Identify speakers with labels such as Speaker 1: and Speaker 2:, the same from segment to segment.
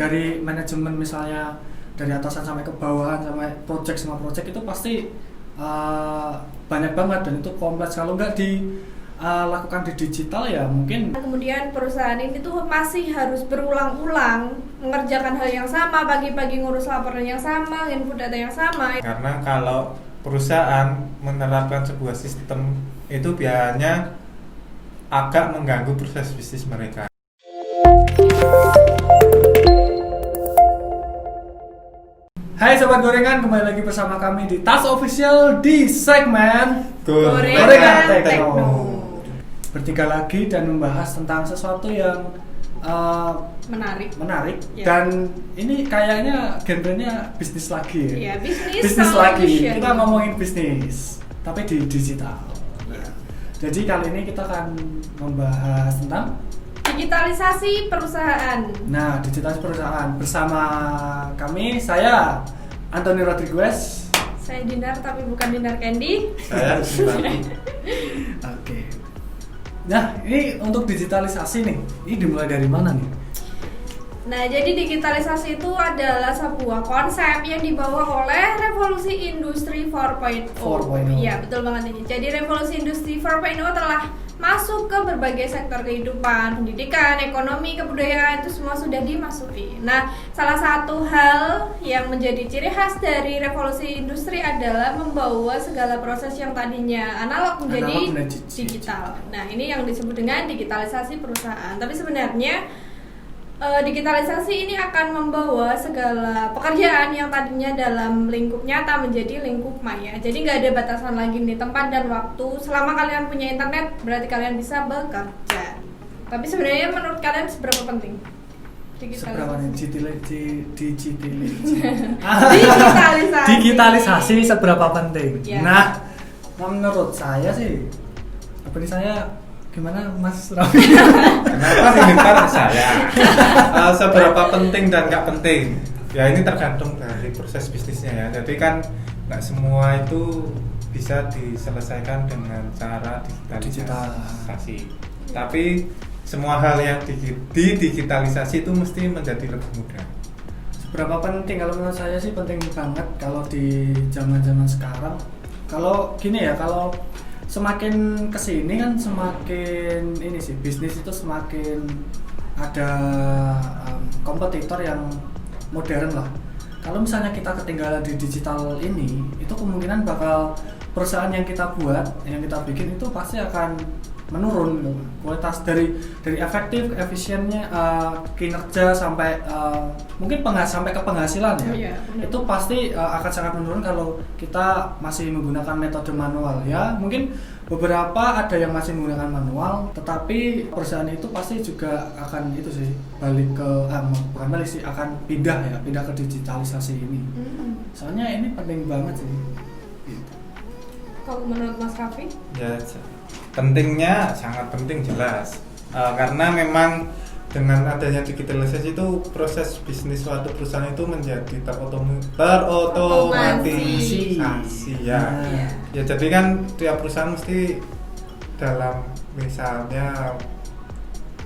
Speaker 1: dari manajemen misalnya dari atasan sampai ke bawahan sampai project semua project itu pasti banyak banget dan itu kompleks. Kalau nggak dilakukan di digital ya mungkin.
Speaker 2: Kemudian perusahaan ini tuh masih harus berulang-ulang mengerjakan hal yang sama, pagi-pagi ngurus laporan yang sama, input data yang sama.
Speaker 3: Karena kalau perusahaan menerapkan sebuah sistem itu biasanya agak mengganggu proses bisnis mereka.
Speaker 1: Hai Sobat Gorengan, kembali lagi bersama kami di Tas Official di segmen
Speaker 2: Gorengan Tekno.
Speaker 1: Bertiga lagi dan membahas tentang sesuatu yang menarik
Speaker 2: ya.
Speaker 1: Dan ini kayaknya genrenya bisnis lagi ya.
Speaker 2: Iya,
Speaker 1: bisnis lagi. Kita ngomongin bisnis, tapi di digital.
Speaker 2: Ya.
Speaker 1: Jadi kali ini kita akan membahas tentang
Speaker 2: digitalisasi perusahaan.
Speaker 1: Nah, digitalisasi perusahaan bersama kami, saya Anthony Rodriguez.
Speaker 2: Saya Dinar, tapi bukan Dinar Candy.
Speaker 3: Saya
Speaker 1: Oke. Nah, ini untuk digitalisasi nih, ini dimulai dari mana nih?
Speaker 2: Nah, jadi digitalisasi itu adalah sebuah konsep yang dibawa oleh revolusi industri 4.0. Iya, betul banget ini. Jadi revolusi industri 4.0 telah masuk ke berbagai sektor kehidupan, pendidikan, ekonomi, kebudayaan, itu semua sudah dimasuki. Nah, salah satu hal yang menjadi ciri khas dari revolusi industri adalah membawa segala proses yang tadinya analog menjadi digital. Nah, ini yang disebut dengan digitalisasi perusahaan. Tapi sebenarnya digitalisasi ini akan membawa segala pekerjaan yang tadinya dalam lingkup nyata menjadi lingkup maya. Jadi nggak ada batasan lagi nih tempat dan waktu. Selama kalian punya internet, berarti kalian bisa bekerja. Tapi sebenarnya menurut kalian seberapa penting
Speaker 1: digitalisasi seberapa penting?
Speaker 2: Ya.
Speaker 1: Nah, menurut saya sih, gimana Mas Raffi?
Speaker 3: Kenapa diminta saya? Seberapa penting dan nggak penting? Ya ini tergantung dari proses bisnisnya ya. Jadi kan nggak semua itu bisa diselesaikan dengan cara digitalisasi. Tapi semua hal yang digitalisasi itu mesti menjadi lebih mudah.
Speaker 1: Seberapa penting? Kalau menurut saya sih penting banget kalau di zaman-zaman sekarang. Kalau gini ya, kalau semakin kesini kan semakin ini sih, bisnis itu semakin ada kompetitor yang modern lah. Kalau misalnya kita ketinggalan di digital ini, itu kemungkinan bakal perusahaan yang kita buat, yang kita bikin itu pasti akan menurun gitu. Kualitas dari efektif, efisiennya, kinerja sampai mungkin sampai ke penghasilan ya. Itu pasti akan sangat menurun kalau kita masih menggunakan metode manual ya. Mungkin beberapa ada yang masih menggunakan manual, tetapi perusahaan itu pasti juga akan itu sih balik ke bukan balik sih, akan pindah ke digitalisasi ini. Soalnya ini penting banget sih. Gitu.
Speaker 2: Kalau menurut Mas Raffi?
Speaker 3: Ya, pentingnya sangat penting jelas. Karena memang dengan adanya digitalisasi itu proses bisnis suatu perusahaan itu menjadi terotomatisasi ya. Ya jadi kan tiap perusahaan mesti dalam misalnya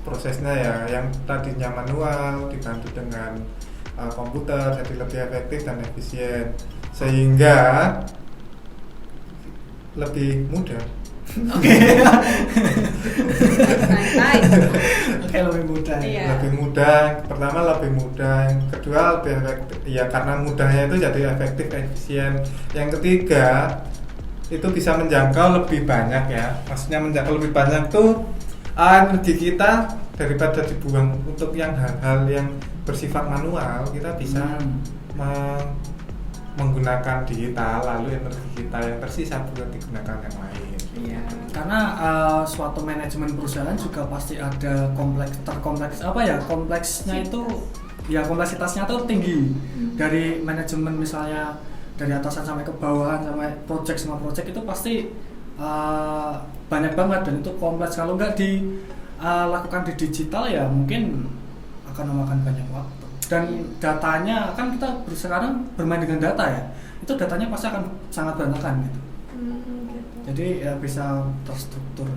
Speaker 3: prosesnya ya yang tadinya manual dibantu dengan komputer jadi lebih efektif dan efisien sehingga lebih mudah.
Speaker 1: Oke, lebih mudah.
Speaker 2: Iya.
Speaker 3: Lebih mudah. Pertama lebih mudah. Yang kedua lebih efektif. Ya karena mudahnya itu jadi efektif, efisien. Yang ketiga itu bisa menjangkau lebih banyak ya. Maksudnya menjangkau lebih banyak tuh energi kita daripada dibuang untuk yang hal-hal yang bersifat manual. Kita bisa menggunakan digital, lalu energi kita yang tersisa buat digunakan yang lain.
Speaker 1: Iya. Karena suatu manajemen perusahaan juga pasti ada kompleksnya itu ya, kompleksitasnya tuh tinggi. Dari manajemen misalnya dari atasan sampai ke bawahan sampai project semua project itu pasti banyak banget dan itu kompleks. Kalau nggak dilakukan di digital ya mungkin akan memakan banyak waktu. Dan datanya kan kita sekarang bermain dengan data ya, itu datanya pasti akan sangat berantakan gitu. Jadi ya bisa terstruktur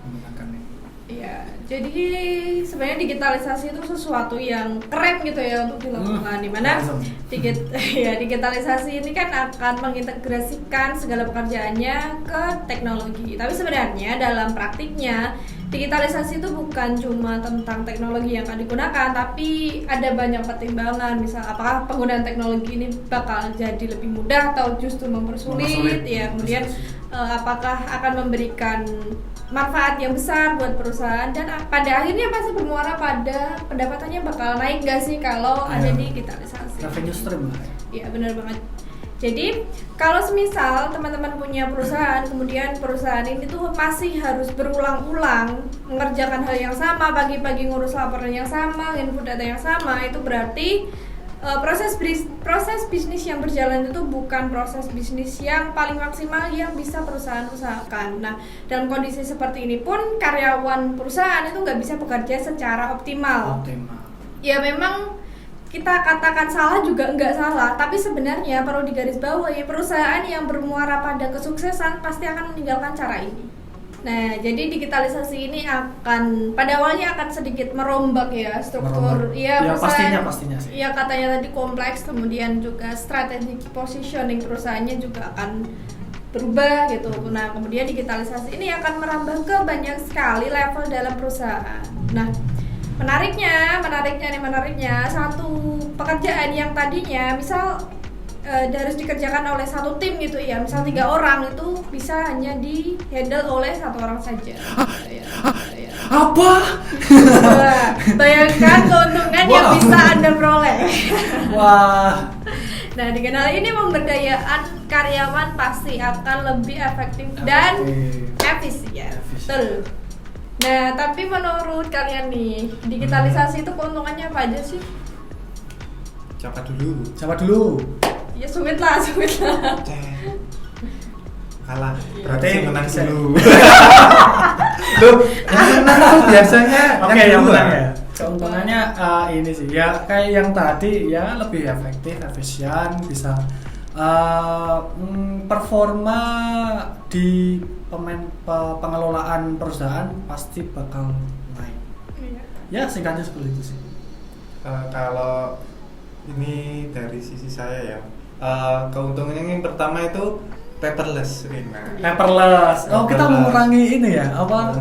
Speaker 1: menggunakan ini.
Speaker 2: Iya, jadi sebenarnya digitalisasi itu sesuatu yang keren gitu ya untuk dilakukan. Dimana digitalisasi ini kan akan mengintegrasikan segala pekerjaannya ke teknologi. Tapi sebenarnya dalam praktiknya digitalisasi itu bukan cuma tentang teknologi yang akan digunakan, tapi ada banyak pertimbangan. Misal apakah penggunaan teknologi ini bakal jadi lebih mudah atau justru mempersulit. Ya, kemudian apakah akan memberikan manfaat yang besar buat perusahaan, dan pada akhirnya pasti bermuara pada pendapatannya bakal naik gak sih kalau ada digitalisasi.
Speaker 1: Revenue stream lah.
Speaker 2: Iya, benar banget. Jadi kalau semisal teman-teman punya perusahaan, kemudian perusahaan ini tuh masih harus berulang-ulang mengerjakan hal yang sama, pagi-pagi ngurus laporan yang sama, input data yang sama, itu berarti proses bisnis yang berjalan itu bukan proses bisnis yang paling maksimal yang bisa perusahaan usahakan. Nah, dalam kondisi seperti ini pun karyawan perusahaan itu nggak bisa bekerja secara optimal. Ya memang kita katakan salah juga nggak salah, tapi sebenarnya perlu digarisbawahi, perusahaan yang bermuara pada kesuksesan pasti akan meninggalkan cara ini. Nah, jadi digitalisasi ini akan pada awalnya akan sedikit merombak ya struktur, ya
Speaker 1: pastinya sih.
Speaker 2: Ya, katanya tadi kompleks, kemudian juga strategic positioning perusahaannya juga akan berubah gitu. Nah, kemudian digitalisasi ini akan merambah ke banyak sekali level dalam perusahaan. Nah, menariknya satu pekerjaan yang tadinya misal harus dikerjakan oleh satu tim gitu ya, misal 3 orang itu bisa hanya di handle oleh 1 orang saja.
Speaker 1: Apa?
Speaker 2: Bayangkan keuntungan yang bisa Anda peroleh.
Speaker 1: Wah.
Speaker 2: Nah, dengan hal ini pemberdayaan karyawan pasti akan lebih efektif dan efisien. Betul. Nah, tapi menurut kalian nih, digitalisasi itu keuntungannya apa aja sih?
Speaker 3: Siapa dulu?
Speaker 2: Ya sulit lah.
Speaker 3: Kalah, berarti menang dulu. Loh, yang menang tuh biasanya
Speaker 1: yang menang ya. Keuntungannya ini sih, ya kayak yang tadi ya, lebih efektif, efisien, bisa performa di pengelolaan perusahaan pasti bakal naik. Ya singkatnya seperti itu sih.
Speaker 3: Kalau ini dari sisi saya ya, keuntungannya yang pertama itu paperless.
Speaker 1: Kita mengurangi ini ya,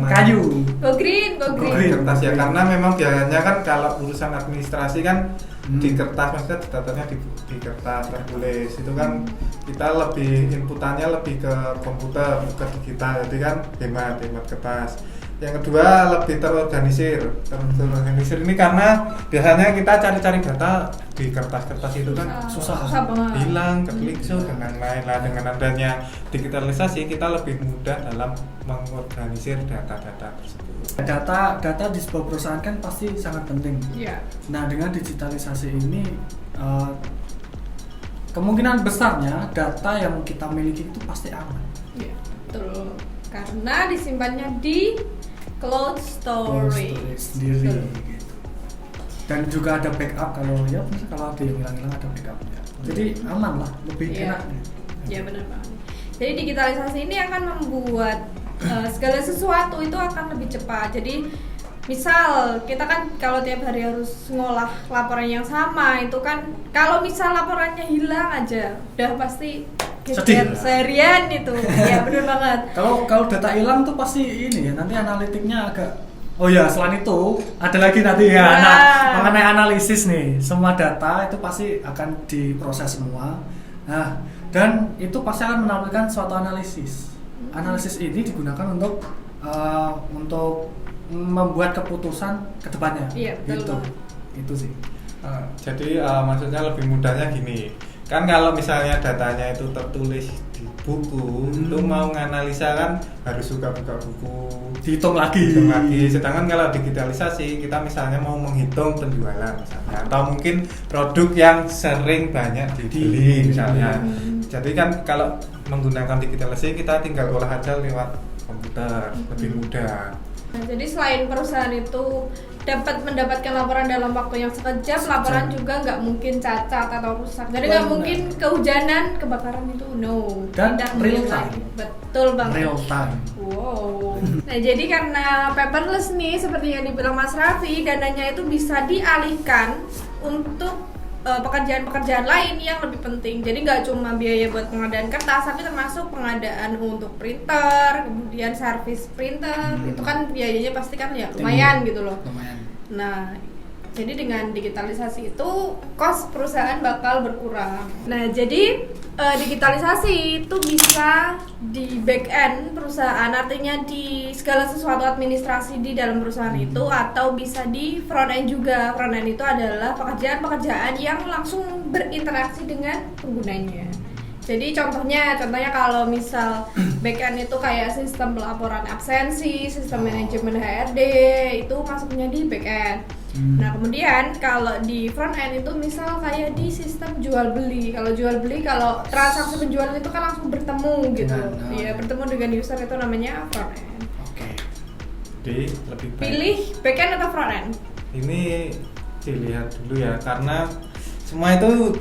Speaker 1: kayu.
Speaker 2: Go green.
Speaker 3: Kertas ya, karena memang biasanya kan kalau urusan administrasi kan di kertas, maksudnya datanya di kertas tertulis itu kan kita lebih inputannya lebih ke komputer, ke digital, jadi kan hemat kertas. Yang kedua lebih terorganisir ini karena biasanya kita cari-cari data di kertas-kertas itu kan susah hilang, ketelikso dan lain-lain. Lah dengan adanya digitalisasi kita lebih mudah dalam mengorganisir data-data tersebut.
Speaker 1: Data di sebuah perusahaan kan pasti sangat penting.
Speaker 2: Yeah.
Speaker 1: Nah, dengan digitalisasi ini kemungkinan besarnya data yang kita miliki itu pasti aman.
Speaker 2: Iya, betul. Karena disimpannya di cloud storage
Speaker 1: sendiri gitu. Dan juga ada backup kalau ada yang hilang ada backupnya. Jadi aman lah, lebih enak.
Speaker 2: Iya, benar banget. Jadi digitalisasi ini akan membuat segala sesuatu itu akan lebih cepat. Jadi misal kita kan kalau tiap hari harus ngolah laporan yang sama, itu kan kalau misal laporannya hilang aja udah pasti seharian itu. Ya benar banget.
Speaker 1: Kalau data hilang tuh pasti ini ya, nanti analitiknya agak selain itu ada lagi nanti ya. Nah, mengenai analisis nih, semua data itu pasti akan diproses semua. Nah, dan itu pasti akan menampilkan suatu analisis. Analisis ini digunakan untuk membuat keputusan ke depannya.
Speaker 2: Iya,
Speaker 1: gitu. Itu sih.
Speaker 3: Jadi maksudnya lebih mudahnya gini. Kan kalau misalnya datanya itu tertulis di buku, itu mau nganalisa kan harus buka buku,
Speaker 1: dihitung lagi.
Speaker 3: Sedangkan kalau digitalisasi, kita misalnya mau menghitung penjualan misalnya, atau mungkin produk yang sering banyak dibeli misalnya. Jadi kan kalau menggunakan digitalisasi, kita tinggal olah aja lewat komputer, lebih mudah.
Speaker 2: Nah, jadi selain perusahaan itu dapat mendapatkan laporan dalam waktu yang sekejap, laporan juga nggak mungkin cacat atau rusak. Jadi nggak mungkin kehujanan, kebakaran itu no.
Speaker 1: Dan real time.
Speaker 2: Betul banget.
Speaker 1: Real time.
Speaker 2: Wow. Nah, jadi karena paperless nih, seperti yang dibilang Mas Raffi, dananya itu bisa dialihkan untuk pekerjaan-pekerjaan lain yang lebih penting. Jadi nggak cuma biaya buat pengadaan kertas, tapi termasuk pengadaan untuk printer, kemudian servis printer. Itu kan biayanya pasti kan ya lumayan gitu loh.
Speaker 1: Lumayan.
Speaker 2: Nah, jadi dengan digitalisasi itu cost perusahaan bakal berkurang. Nah, jadi digitalisasi itu bisa di back end perusahaan, artinya di segala sesuatu administrasi di dalam perusahaan itu, atau bisa di front end juga. Front end itu adalah pekerjaan-pekerjaan yang langsung berinteraksi dengan penggunanya. Jadi contohnya kalau misal back end itu kayak sistem pelaporan absensi, sistem manajemen HRD, itu masuknya di back end. Nah, kemudian kalau di front end itu misal kayak di sistem jual beli. Kalau transaksi penjualan itu kan langsung bertemu gitu. Iya, bertemu dengan user, itu namanya front end.
Speaker 1: Oke.
Speaker 3: Jadi lebih baik
Speaker 2: Pilih back end atau front end?
Speaker 3: ini dilihat dulu ya, karena semua itu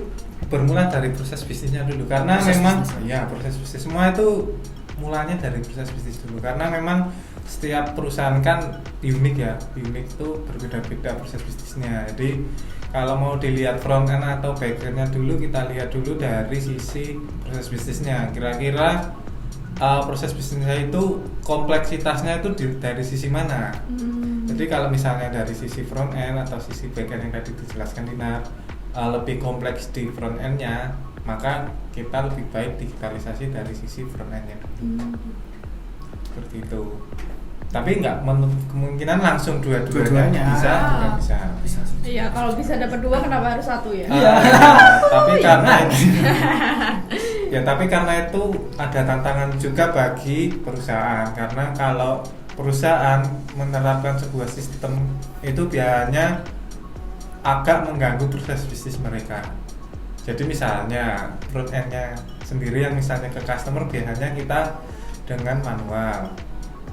Speaker 3: bermula dari proses bisnisnya dulu. Karena
Speaker 1: Proses
Speaker 3: memang
Speaker 1: bisnis.
Speaker 3: ya proses bisnis semua itu mulanya dari proses bisnis dulu. Karena memang setiap perusahaan kan unik itu berbeda-beda proses bisnisnya. Jadi kalau mau dilihat front end atau back endnya dulu, kita lihat dulu dari sisi proses bisnisnya. Kira-kira proses bisnisnya itu kompleksitasnya itu dari sisi mana? Jadi kalau misalnya dari sisi front end atau sisi back end yang tadi dijelaskan Dinar, lebih kompleks di front end-nya, maka kita lebih baik digitalisasi dari sisi front end-nya. Seperti itu. Tapi nggak menutup kemungkinan langsung dua-duanya bisa, nggak bisa.
Speaker 2: Iya, kalau bisa dapat 2 kenapa harus 1 ya?
Speaker 3: Tapi karena itu ada tantangan juga bagi perusahaan, karena kalau perusahaan menerapkan sebuah sistem itu biasanya agak mengganggu proses bisnis mereka. Jadi misalnya front end-nya sendiri yang misalnya ke customer biasanya kita dengan manual,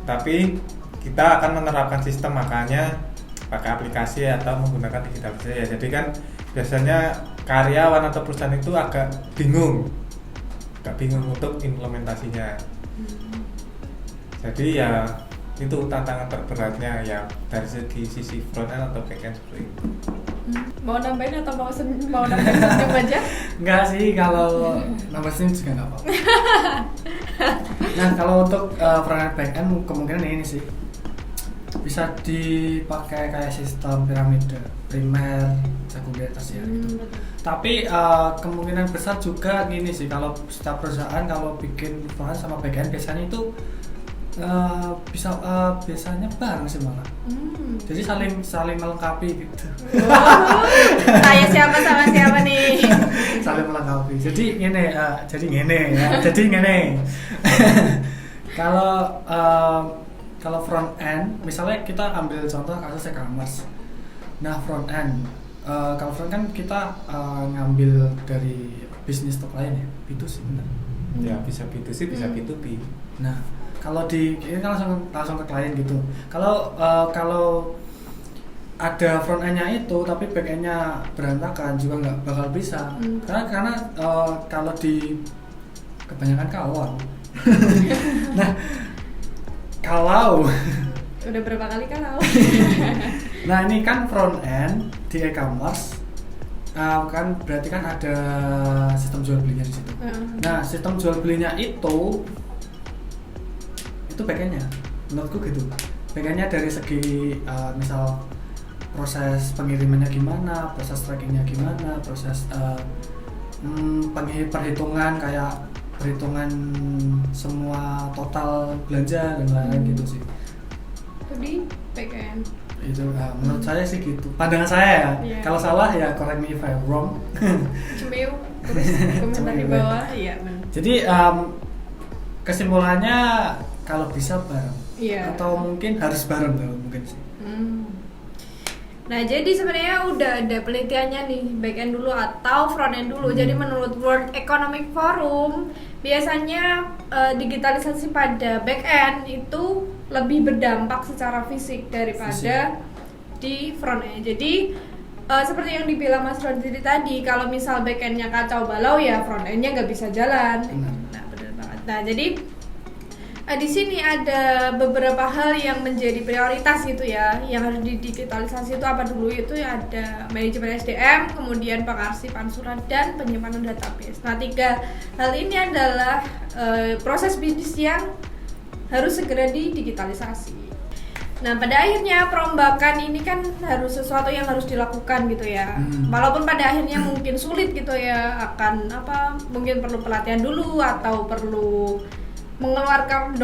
Speaker 3: tapi kita akan menerapkan sistem, makanya pakai aplikasi atau menggunakan digitalisasi ya. Jadi kan biasanya karyawan atau perusahaan itu agak bingung untuk implementasinya. Jadi ya itu tantangan terberatnya ya dari sisi front end atau back end seperti itu.
Speaker 2: Mau nambahin atau mau nambahin senyum aja?
Speaker 1: Enggak sih, kalau nambah senyum juga nggak apa-apa. Nah, kalau untuk front end back end kemungkinan ini sih bisa dipakai kayak sistem piramida, primer, sekunder, tersier gitu. Tapi kemungkinan besar juga gini sih, kalau setiap perusahaan kalau bikin front end sama back end biasanya itu biasanya bareng sih malah. Jadi saling melengkapi gitu.
Speaker 2: Saya siapa sama siapa nih?
Speaker 1: Saling melengkapi. Jadi ngene ya. Jadi ngene. Kalau front end, misalnya kita ambil contoh kasus e-commerce. Nah, front end, kalau front kan kita ngambil dari bisnis to client ya, B2C benar.
Speaker 3: Ya bisa B2C, bisa B2B.
Speaker 1: Nah, kalau ini kan langsung ke klien gitu. Kalau ada front end-nya itu tapi back end-nya berantakan juga nggak bakal bisa. Karena kalau di kebanyakan kawan. Nah, kalau
Speaker 2: udah berapa kali kalau?
Speaker 1: Nah, ini kan front end di e-commerce kan berarti kan ada sistem jual belinya di situ. Nah, sistem jual belinya itu back-endnya, menurutku gitu. Back-endnya dari segi misal proses pengirimannya gimana, proses trackingnya gimana, proses perhitungan kayak perhitungan semua total belanja dan lain-lain gitu sih.
Speaker 2: Itu di back-end.
Speaker 1: Itu menurut saya sih gitu. Pandangan saya ya.
Speaker 2: Yeah.
Speaker 1: Kalau salah ya correct me if I'm wrong.
Speaker 2: Cemil, terus komentar di bawah. Iya, benar.
Speaker 1: Jadi kesimpulannya kalau bisa bareng, atau mungkin harus bareng kalau mungkin sih.
Speaker 2: Nah, jadi sebenarnya udah ada penelitiannya nih, back end dulu atau front end dulu. Jadi menurut World Economic Forum biasanya digitalisasi pada back end itu lebih berdampak secara fisik daripada di front end. Jadi seperti yang dibilang Mas Rodri tadi, kalau misal back endnya kacau balau ya front endnya nggak bisa jalan. Nah, benar banget. Nah, jadi Di sini ada beberapa hal yang menjadi prioritas gitu ya, yang harus didigitalisasi itu apa dulu, itu ada manajemen SDM, kemudian pengarsipan surat dan penyimpanan database. Nah, 3 hal ini adalah proses bisnis yang harus segera didigitalisasi. Nah, pada akhirnya perombakan ini kan harus sesuatu yang harus dilakukan gitu ya. Walaupun pada akhirnya mungkin sulit gitu ya, akan mungkin perlu pelatihan dulu atau perlu mengeluarkan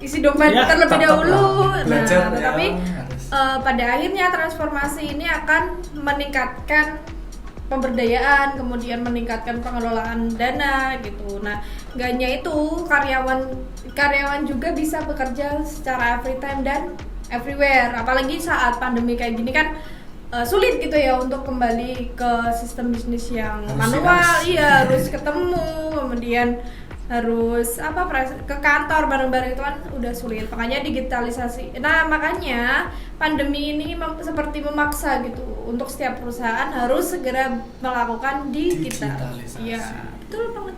Speaker 2: isi dompet
Speaker 1: Ya,
Speaker 2: terlebih
Speaker 1: tetap
Speaker 2: dahulu.
Speaker 1: lah. Belajar
Speaker 2: Nah,
Speaker 1: ya,
Speaker 2: tetapi
Speaker 1: harus.
Speaker 2: pada akhirnya transformasi ini akan meningkatkan pemberdayaan, kemudian meningkatkan pengelolaan dana gitu. Nah, gak hanya itu, karyawan juga bisa bekerja secara every time dan everywhere. Apalagi saat pandemi kayak gini kan sulit gitu ya untuk kembali ke sistem bisnis yang manual. Iya, harus ketemu, kemudian harus ke kantor bareng-bareng, itu kan udah sulit. Makanya digitalisasi. Nah, makanya pandemi ini seperti memaksa gitu untuk setiap perusahaan harus segera melakukan
Speaker 1: Digitalisasi.
Speaker 2: Iya, betul banget.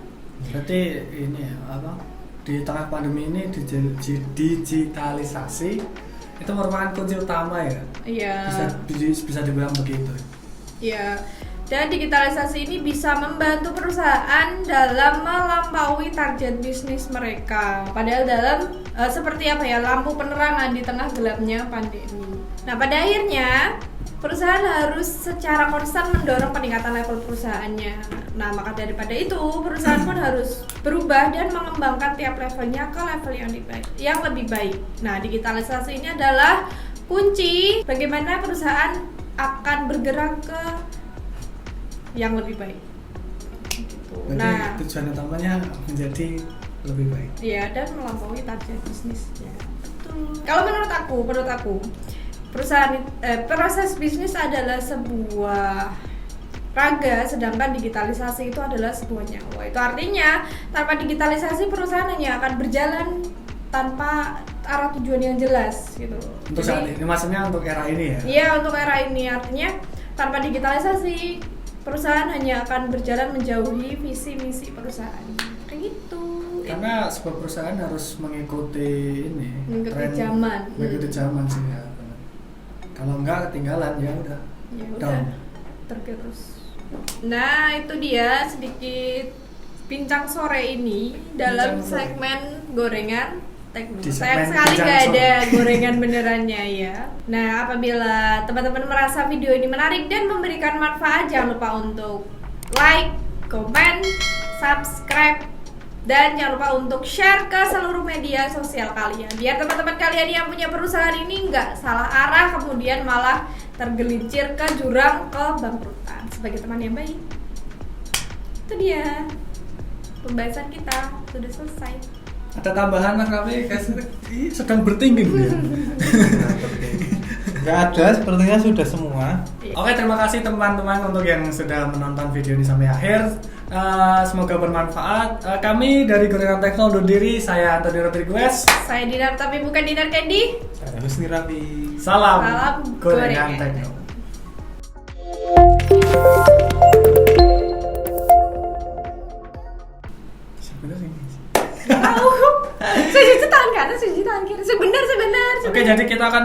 Speaker 1: Berarti ini di tengah pandemi ini digitalisasi itu merupakan kunci utama ya.
Speaker 2: Iya.
Speaker 1: Bisa dibilang begitu.
Speaker 2: Iya. Dan digitalisasi ini bisa membantu perusahaan dalam melampaui target bisnis mereka. Padahal seperti lampu penerangan di tengah gelapnya pandemi. Nah, pada akhirnya perusahaan harus secara konstan mendorong peningkatan level perusahaannya. Nah, maka daripada itu perusahaan pun harus berubah dan mengembangkan tiap levelnya ke level yang lebih baik. Nah, digitalisasi ini adalah kunci bagaimana perusahaan akan bergerak ke yang lebih baik. Gitu.
Speaker 1: Nah, tujuan utamanya menjadi lebih baik.
Speaker 2: Iya, dan melampaui target bisnisnya. Betul. Kalau menurut aku, proses bisnis adalah sebuah raga, sedangkan digitalisasi itu adalah sebuah nyawa. Itu artinya tanpa digitalisasi perusahaan hanya akan berjalan tanpa arah tujuan yang jelas gitu.
Speaker 1: Untuk saat ini, maksudnya untuk era ini ya?
Speaker 2: Iya, untuk era ini artinya tanpa digitalisasi perusahaan hanya akan berjalan menjauhi visi misi perusahaan. Kayak gitu.
Speaker 1: Karena sebuah perusahaan harus mengikuti
Speaker 2: zaman.
Speaker 1: Mengikuti zaman sih ya. Kalau enggak ketinggalan ya udah.
Speaker 2: Ya udah.
Speaker 1: Down.
Speaker 2: Tergerus. Nah, itu dia sedikit bincang sore ini dalam segmen gorengan teknologi. Sayang sekali nggak ada gorengan benerannya ya. Nah, apabila teman-teman merasa video ini menarik dan memberikan manfaat, jangan lupa untuk like, komen, subscribe, dan jangan lupa untuk share ke seluruh media sosial kalian. Biar teman-teman kalian yang punya perusahaan ini nggak salah arah, kemudian malah tergelincir ke jurang kebangkrutan. Sebagai teman yang baik. Itu dia pembahasan kita sudah selesai.
Speaker 1: Ada tambahan Mas Raffi? Sedang bertinggi dia.
Speaker 3: Nggak ada, sepertinya sudah semua.
Speaker 1: Oke, terima kasih teman-teman untuk yang sudah menonton video ini sampai akhir. Semoga bermanfaat. Kami dari Gorengan Tekno undur diri. Saya Anthony Rodriguez.
Speaker 2: Saya Dinar, tapi bukan Dinar Candy.
Speaker 3: Saya Husni Raffi.
Speaker 1: Salam
Speaker 2: Gorengan
Speaker 1: Tekno.
Speaker 2: Tahu. Saya tangan kanan, saya tangan kiri. Sebentar.
Speaker 1: Oke, jadi kita akan